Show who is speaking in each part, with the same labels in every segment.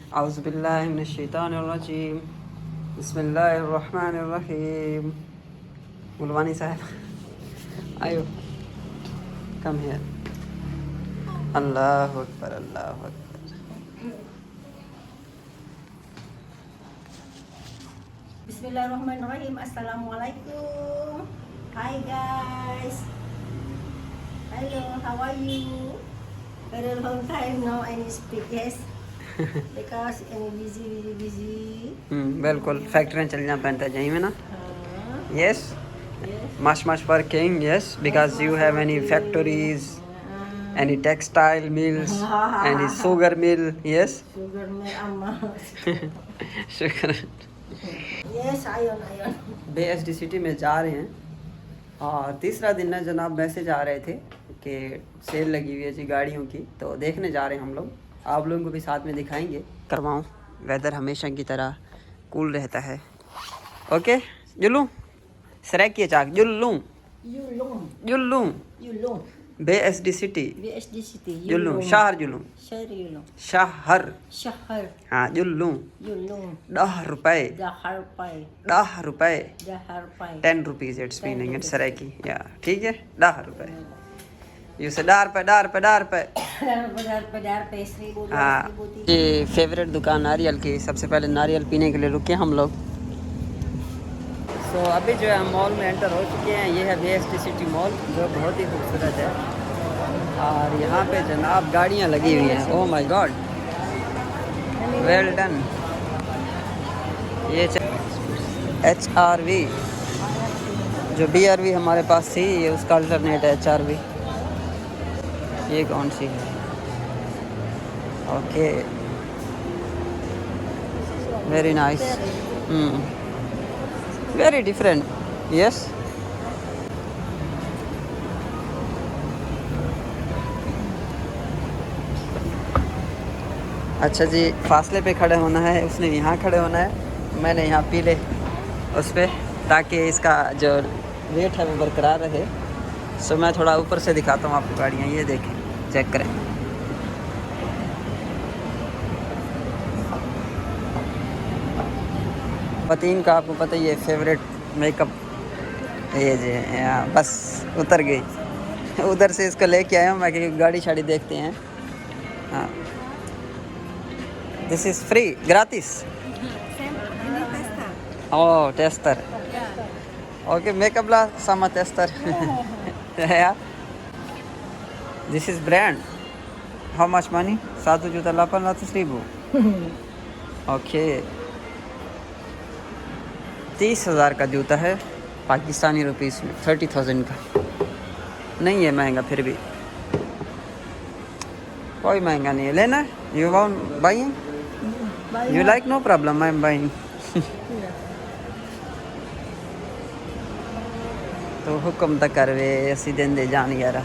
Speaker 1: औज़ुबिल्लाहि मिनश्शैतानिर्रजीम बिस्मिल्लाहिर्रहमानिर्रहीम। मुलवानी साहब आयो, कम हियर। अल्लाहु अकबर, अल्लाहु Akbar.
Speaker 2: Bismillahirrahmanirrahim. Assalamualaikum. Hi guys. Hello, how are you? Very long time no any speak yes. Because I'm busy.
Speaker 1: बिल्कुल factory में चलना पड़ता है जहीं में ना।
Speaker 2: Uh,
Speaker 1: yes,
Speaker 2: yes.
Speaker 1: Much working, yes, because you have any factories, any textile mills, any sugar mill, yes.
Speaker 2: Sugar mill amma.
Speaker 1: sugar
Speaker 2: Yes, ayon.
Speaker 1: BSD city में जा रहे हैं और तीसरा दिन है जनाब। मैसेज आ रहे थे कि सेल लगी हुई है जी गाड़ियों की, तो देखने जा रहे हैं हम लोग। आप लोगों को भी साथ में दिखाएंगे। करवाऊँ, वेदर हमेशा की तरह कूल रहता है। ओके जुल्लू सरेक किए चाक जुल्लू जुल्लू
Speaker 2: Yulung.
Speaker 1: BSD city
Speaker 2: BSD City.
Speaker 1: जुल्लू शहर जुल्लू
Speaker 2: Shari Yulung.
Speaker 1: शहर
Speaker 2: Shahar.
Speaker 1: हाँ जुल्लू
Speaker 2: Yulung.
Speaker 1: 10 रुपए
Speaker 2: Dahar Pai.
Speaker 1: 10 रुपए
Speaker 2: Dahar Pai.
Speaker 1: 10 rupees it's
Speaker 2: 10
Speaker 1: meaning
Speaker 2: rupees.
Speaker 1: Saraiki या ठीक है 10 रुपए। यू से 10 रुपए 10 रुपए 10 रुपए।
Speaker 2: Pedar pastry budi.
Speaker 1: हाँ ये फेवरेट दुकान नारियल की। सबसे पहले नारियल पीने के लिए रुके हम लोग। सो अभी जो है हम मॉल में एंटर हो चुके हैं। ये है BSD सिटी मॉल, जो बहुत ही खूबसूरत है। और यहाँ पे जनाब गाड़ियाँ लगी हुई हैं। Oh my God, well done. ये HRV, जो BRV हमारे पास थी, ये उसका अल्टरनेट है HRV। ये कौन सी है? Okay, very nice, very different, yes. अच्छा जी, फासले पे खड़े होना है, उसने यहाँ खड़े होना है, मैंने यहाँ पीले उस पर, ताकि इसका जो वेट है वो बरकरार रहे। सो मैं थोड़ा ऊपर से दिखाता हूँ आपको गाड़ियाँ। ये देखें, चेक करें। पतीन का आपको पता ही है फेवरेट मेकअप, ये जी यहाँ बस उतर गई। उधर से इसको लेके आया हूँ मैं कि गाड़ी शाड़ी देखते हैं। हाँ, दिस इज़ फ्री ग्रातिस। Oh tester, oke, makeup lah sama tester. Ya. This is brand. How much money? 1.800.000. Okay, 30,000 का जूता है पाकिस्तानी रुपीस में, 30,000 का नहीं है महंगा, फिर भी कोई महंगा नहीं है। लेना है? You want buying? You like? No problem, I am buying. तो हुक्म तक करवे असी देंदे जान यार।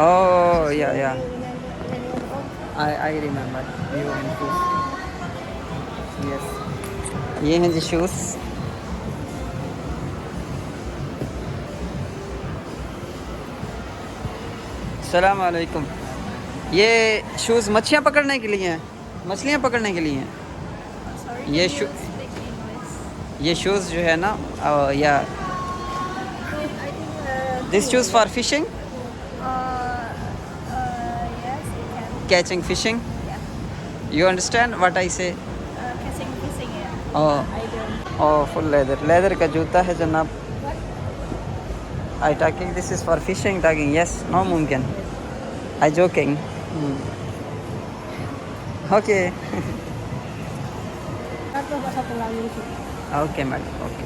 Speaker 1: ओह या I remember you and shoes. Yes, ये हैं जी शूज़। अस्सलाम वालेकुम। ये शूज़ मच्छियाँ पकड़ने के लिए हैं, मछलियाँ पकड़ने के लिए हैं। ये शूज़ जो है ना, या this shoes for fishing,
Speaker 3: Yes, you can.
Speaker 1: Catching fishing.
Speaker 3: Yeah.
Speaker 1: You understand what I say?
Speaker 3: Catching, fishing, yeah.
Speaker 1: Oh
Speaker 3: I don't.
Speaker 1: ओह, फुल लेदर का जूता है जनाब। I talking this is for fishing talking, yes, no मुमकिन, I joking. Okay okay madam, okay.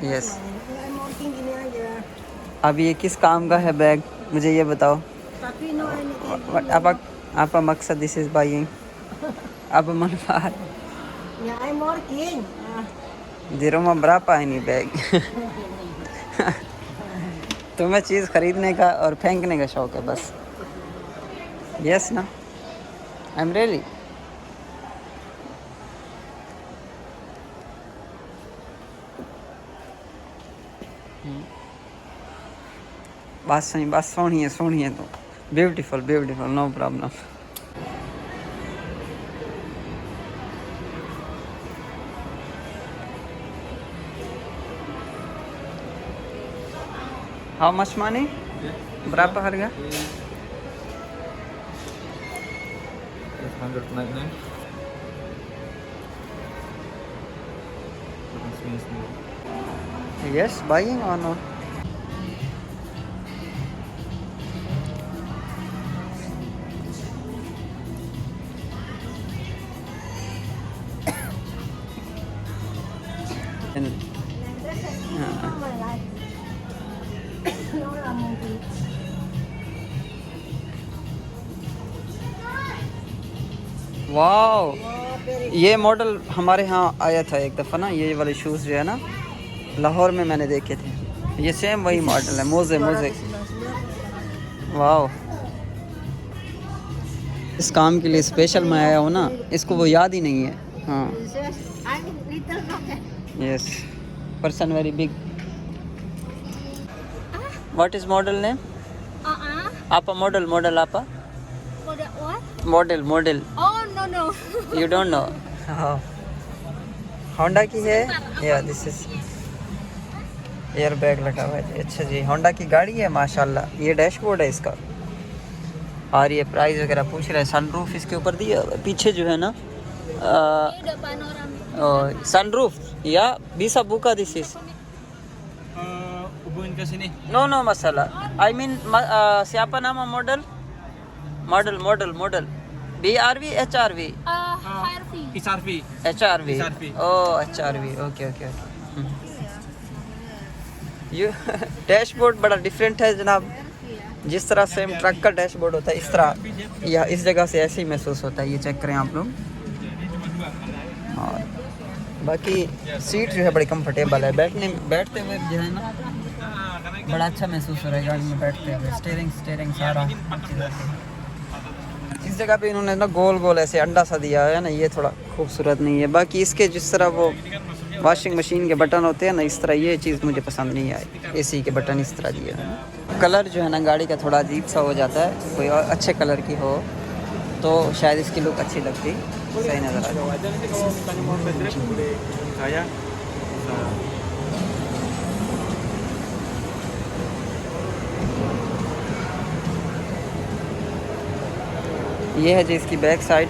Speaker 1: Yes,
Speaker 2: Ini aja.
Speaker 1: अब ये किस काम का है बैग, मुझे ये बताओ।
Speaker 2: Tapi no ini.
Speaker 1: आपका मकसद दिस इज बाइंग, अब मनफात
Speaker 2: Ya, I'm working.
Speaker 1: di rumah berapa ini bag? तुम्हें चीज़ खरीदने का और फेंकने का शौक है बस। Yes, na. I'm really. बस सोनी है तो beautiful no problem. How much money? Berapa harga?
Speaker 4: 199.
Speaker 1: Yes, buying or not? Wow, ये मॉडल हमारे यहाँ आया था एक दफ़ा ना, ये वाले शूज़ जो है ना लाहौर में मैंने देखे थे. ये सेम वही मॉडल है. मोज़े वाओ. इस काम के लिए स्पेशल मैं आया हूँ ना, इसको वो याद ही नहीं है. हाँ yes, person very big. What is model name? आपा मॉडल आपा model.
Speaker 3: Oh no.
Speaker 1: You don't know. Honda की है या दिस इज एयर बैग लगा हुआ है. अच्छा जी, होंडा की गाड़ी है माशाल्लाह. ये डैशबोर्ड है इसका. और ये प्राइस वगैरह पूछ रहे हैं. सनरूफ इसके ऊपर दिया हुआ है. पीछे जो है ना
Speaker 3: The panoramic.
Speaker 1: सनरूफ या bisa buka this is
Speaker 4: Hubungin ke sini.
Speaker 1: no masalah. I mean siapa nama model BRV HRV
Speaker 3: HRV.
Speaker 4: XRV.
Speaker 1: HRV.
Speaker 4: HRV.
Speaker 1: Oh, HRV. Okay. ये डैशबोर्ड बड़ा डिफरेंट है जनाब. जिस तरह सेम ट्रक का डैशबोर्ड होता है इस तरह या इस जगह से ऐसे ही महसूस होता है. ये चेक करें आप लोग. और बाकी सीट जो है बड़ी कंफर्टेबल है. बैठते हुए जो है ना बड़ा अच्छा महसूस हो रहा है गाड़ी में बैठते हुए. स्टीयरिंग सारा इस जगह पे इन्होंने ना गोल ऐसे अंडा सा दिया है ना, ये थोड़ा खूबसूरत नहीं है. बाकी इसके जिस तरह वो वॉशिंग मशीन के बटन होते हैं ना, इस तरह ये चीज़ मुझे पसंद नहीं आई. एसी के बटन इस तरह दिए हैं. कलर जो है ना गाड़ी का थोड़ा अजीब सा हो जाता है. कोई और अच्छे कलर की हो तो शायद इसकी लुक अच्छी लगती, सही नज़र आ जाए. ये है जी इसकी back side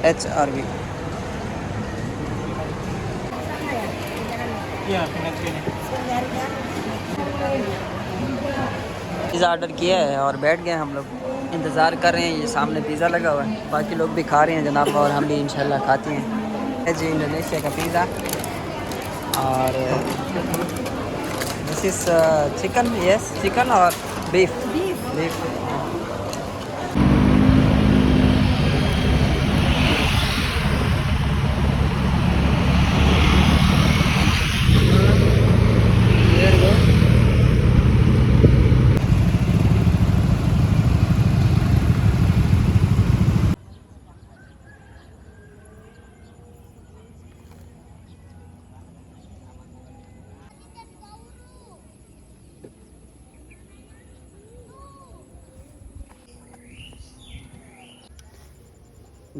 Speaker 1: HRV. Pizza order किया है और बैठ गए हम लोग. इंतज़ार कर रहे हैं. ये सामने पिज़्ज़ा लगा हुआ है. बाकी लोग भी खा रहे हैं जनाब और हम भी इंशाल्लाह खाते हैं. है जी इंडोनेशिया का पिज़्ज़ा. और this is chicken. Yes, chicken और बीफ.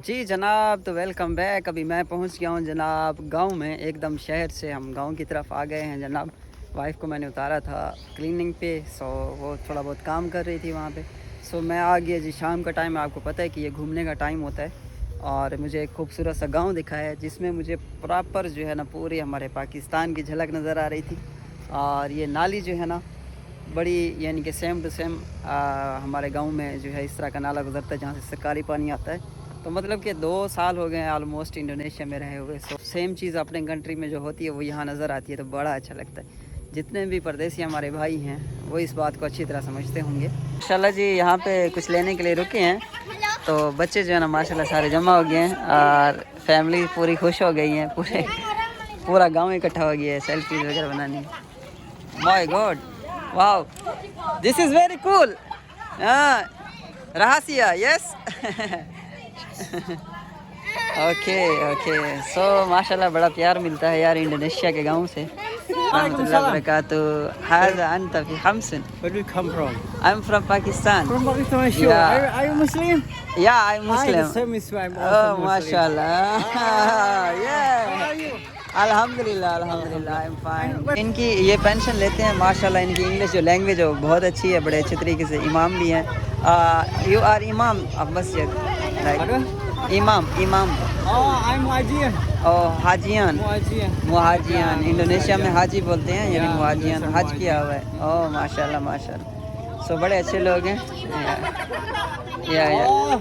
Speaker 1: जी जनाब, तो वेलकम बैक. अभी मैं पहुंच गया हूं जनाब गांव में. एकदम शहर से हम गांव की तरफ आ गए हैं जनाब. वाइफ को मैंने उतारा था क्लीनिंग पे, सो वो थोड़ा बहुत काम कर रही थी वहाँ पे. सो मैं आ गया जी. शाम का टाइम है, आपको पता है कि ये घूमने का टाइम होता है. और मुझे एक खूबसूरत सा गाँव दिखाया है जिसमें मुझे प्रॉपर जो है ना पूरी हमारे पाकिस्तान की झलक नज़र आ रही थी. और ये नाली जो है ना बड़ी यानी कि सेम टू सेम हमारे गाँव में जो है इस तरह का नाला गुजरता है जहाँ से सरकारी पानी आता है. तो मतलब कि 2 साल हो गए हैं ऑलमोस्ट इंडोनेशिया में रहे हुए. सो सेम चीज़ अपने कंट्री में जो होती है वो यहाँ नज़र आती है, तो बड़ा अच्छा लगता है. जितने भी परदेसी हमारे भाई हैं वो इस बात को अच्छी तरह समझते होंगे. माशाल्लाह जी, यहाँ पे कुछ लेने के लिए रुके हैं तो बच्चे जो है ना माशाल्लाह सारे जमा हो गए हैं और फैमिली पूरी खुश हो गई है. पूरा गाँव इकट्ठा हो गया है सेल्फी वगैरह बनाने. My God, wow, this is very cool. हाँ, Rahasia, yes. Okay okay so माशाल्लाह बड़ा प्यार मिलता है यार इंडोनेशिया के गांव से रहमतुल्लाह बरकातु हाज़ा अंत फी हमसन
Speaker 4: Where do you come from?
Speaker 1: I am from Pakistan
Speaker 4: From Pakistan, sure.
Speaker 1: Yeah.
Speaker 4: Are you Muslim?
Speaker 1: या I am
Speaker 4: Hi, the
Speaker 1: Muslim
Speaker 4: same is I'm
Speaker 1: oh
Speaker 4: also Muslim.
Speaker 1: माशाल्लाह या
Speaker 4: How are you?
Speaker 1: अल्हम्दुलिल्लाह अल्हम्दुलिल्लाह आई एम फाइन इनकी ये pension लेते हैं माशाल्लाह इनकी इंग्लिश जो लैंग्वेज है वो बहुत अच्छी है बड़े अच्छे तरीके से इमाम भी हैं यू आर इमाम ऑफ मस्जिद
Speaker 4: Pardon?
Speaker 1: इमाम इमाम
Speaker 4: Oh, I'm Hajian.
Speaker 1: और हाजियान
Speaker 4: Hajian.
Speaker 1: मुहाजियान इंडोनेशिया में हाजी बोलते हैं यानी
Speaker 4: Yeah,
Speaker 1: मुहाजियान
Speaker 4: yes,
Speaker 1: हज
Speaker 4: I'm
Speaker 1: किया हुआ है ओह माशाल्लाह माशाल्लाह सो बड़े अच्छे लोग हैं या
Speaker 4: Oh,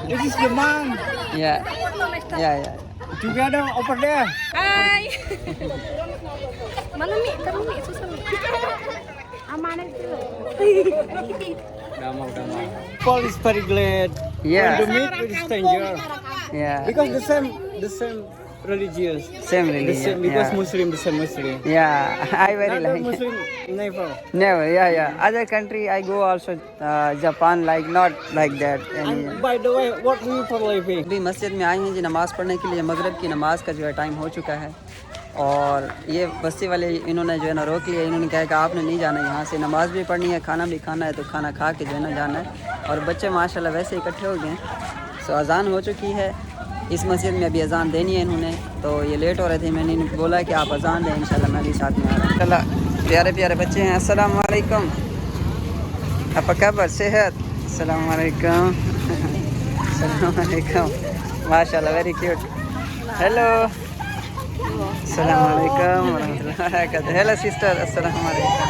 Speaker 4: this is the man.
Speaker 1: या
Speaker 4: Together over there.
Speaker 3: Hai. Mana Mi? Kamu Mi susah Mi. Amanah itu.
Speaker 4: Damai. Paul is very glad
Speaker 1: Yeah.
Speaker 4: when to meet with stranger
Speaker 1: या
Speaker 4: because the same religious.
Speaker 1: Same
Speaker 4: The
Speaker 1: religion
Speaker 4: same because Muslim, the same Muslim.
Speaker 1: या I very
Speaker 4: Not
Speaker 1: like
Speaker 4: Muslim, never.
Speaker 1: never yeah other country I go also Japan like not like that
Speaker 4: And by the way, what do you for living?
Speaker 1: अभी मस्जिद में आए हैं जी नमाज़ पढ़ने के लिए मगरिब की नमाज़ का जो है टाइम हो चुका है और ये बस्ती वाले इन्होंने जो है ना रोक लिया इन्होंने कहा कि आपने नहीं जाना यहाँ से नमाज़ भी पढ़नी है खाना भी खाना है तो खाना खा के जो है ना जाना है और बच्चे माशाल्लाह वैसे इकट्ठे हो गए हैं सो अज़ान हो चुकी है इस मस्जिद में अभी अज़ान देनी है इन्होंने तो ये लेट हो रहे थे मैंने इनको बोला कि आप अज़ान दें इंशाल्लाह मैं भी साथ में आ रहा हूँ चला प्यारे प्यारे बच्चे हैं अस्सलाम वालेकुम apa kabar sehat assalamualaikum assalamualaikum mashallah very cute hello assalamualaikum warahmatullahi wabarakatuh hello sister assalamualaikum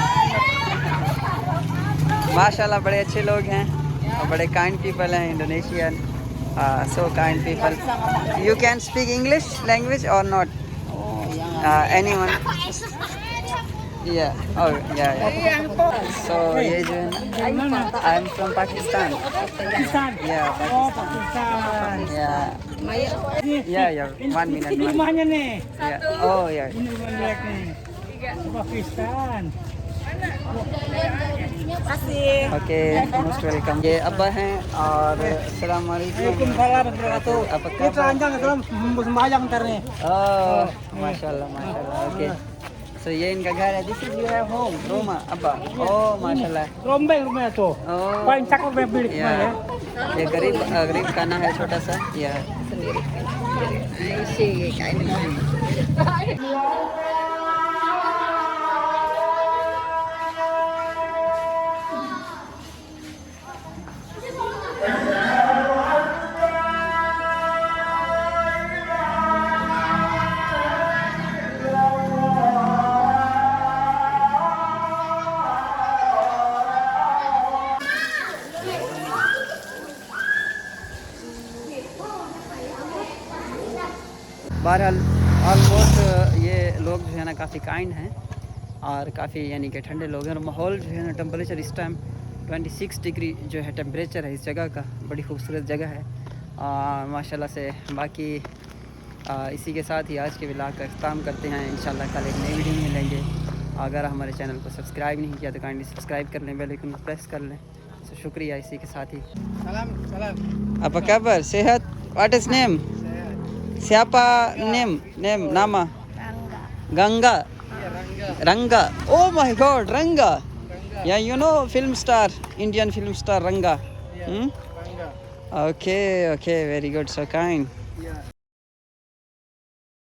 Speaker 1: माशाल्लाह बड़े अच्छे लोग हैं और बड़े काइंड पीपल हैं Indonesian so kind people you can speak English language और not anyone yeah oh yeah so ये जो है ना I'm from Pakistan
Speaker 4: Pakistan.
Speaker 1: yeah
Speaker 4: Oh,
Speaker 1: Pakistan
Speaker 4: Pakistan.
Speaker 1: yeah 1 minute
Speaker 4: Ini rumahnya nih.
Speaker 1: yeah oh yeah
Speaker 4: Ini rumah jelek nih. Pakistan.
Speaker 1: okay most welcome ये अब्बा हैं और अस्सलाम वालेकुम
Speaker 4: Waalaikumsalam warahmatullahi
Speaker 1: Apa
Speaker 4: wabarakatuh.
Speaker 1: kabar?
Speaker 4: Ini telanjang dalam sembahyang ntar nih.
Speaker 1: oh माशाल्लाह माशाल्लाह okay so ये इनका घर है this is your home Roma अब्बा oh माशाल्लाह
Speaker 4: Rombeng rumahnya tuh.
Speaker 1: oh
Speaker 4: Paling cakep rumah bilik
Speaker 1: या
Speaker 4: ya.
Speaker 1: ये गरीब खाना है छोटा सा या बहरहाल ऑलमोस्ट ये लोग जो है ना काफ़ी काइंड हैं और काफ़ी यानी कि ठंडे लोग हैं और माहौल जो है ना टेम्परेचर इस टाइम 26 डिग्री जो है टेम्परेचर है इस जगह का बड़ी खूबसूरत जगह है माशाल्लाह से बाकी इसी के साथ ही आज के व्लॉग का इख्तिताम करते हैं इंशाल्लाह कल एक नई वीडियो में मिलेंगे अगर हमारे चैनल को सब्सक्राइब नहीं किया तो काइंडली सब्सक्राइब कर लें बेल आइकन को प्रेस कर लें तो शुक्रिया इसी के साथ ही
Speaker 4: Salam.
Speaker 1: apa kabar sehat what is name siapa name nama Gangga Rangga oh my god Rangga yeah you know film star Indian film star Rangga okay very good so kind